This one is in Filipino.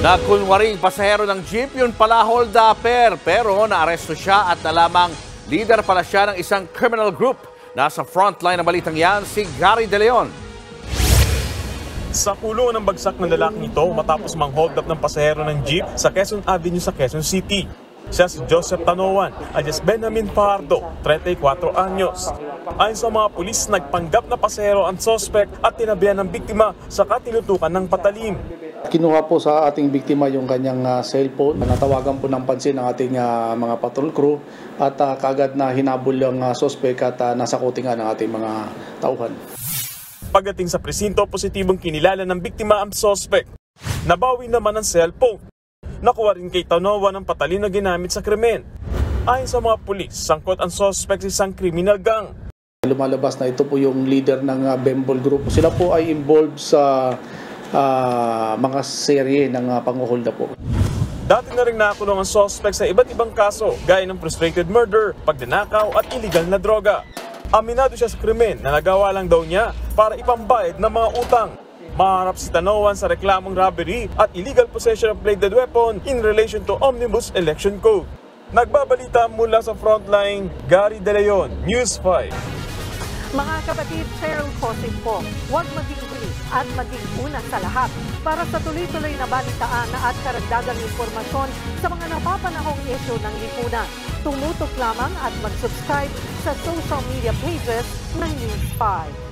Nagkunwaring pasahero ng jeep, yun pala hold-upper. Pero naaresto siya at nalamang leader pala siya ng isang criminal group. Nasa frontline ng balitang yan, si Gary De Leon. Sa kulungan ng bagsak ng lalaking ito matapos mang-hold up ng pasahero ng jeep sa Quezon Avenue sa Quezon City. Siya si Joseph Tanoan, alias Benjamin Fajardo, 34 anyos. Ayon sa mga pulis, nagpanggap na pasahero ang suspect at tinabihan ng biktima sa tinutukan ng patalim. Kinuha po sa ating biktima yung kanyang cellphone. Natawagan po ng pansin ng ating mga patrol crew at kaagad na hinabol yung suspect at nasakutin ng ating mga tauhan. Pagdating sa presinto, positibong kinilala ng biktima ang suspect. Nabawi naman ang cellphone. Nakuha rin kay Tanoan ang patalim na ginamit sa krimen. Ayon sa mga pulis, sangkot ang suspect sa isang criminal gang. Lumalabas na ito po yung leader ng Bembol Group. Sila po ay involved sa mga serye ng pang-hold up po. Dati na rin nakulong ang suspect sa iba't ibang kaso, gaya ng frustrated murder, pagdanakaw at illegal na droga. Aminado siya sa krimen na nagawa lang daw niya para ipambayad ng mga utang. Maharap si Tanoan sa reklamong robbery at illegal possession of bladed weapon in relation to Omnibus Election Code. Nagbabalita mula sa frontline, Gary De Leon, News 5. Mga kapatid, Cheryl Cosip po, huwag maging huli at maging una sa lahat para sa tuloy-tuloy na balitaan at karagdagang impormasyon sa mga napapanahong isyu ng lipunan. Tumutok lamang at mag-subscribe sa social media pages ng News 5.